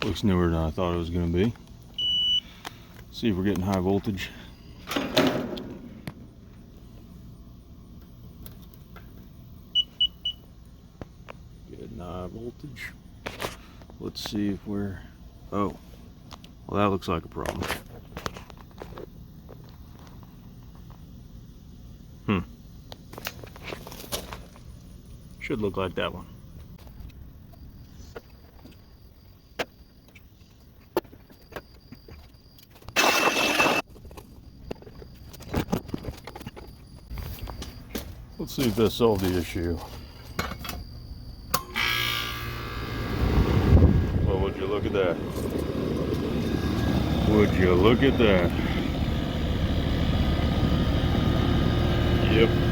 Looks newer than I thought it was going to be. See if we're getting high voltage. Getting high voltage. Let's see if we're... Oh, well, that looks like a problem. Should look like that one. Let's see if that solved the issue. Well, would you look at that? Would you look at that? Yep.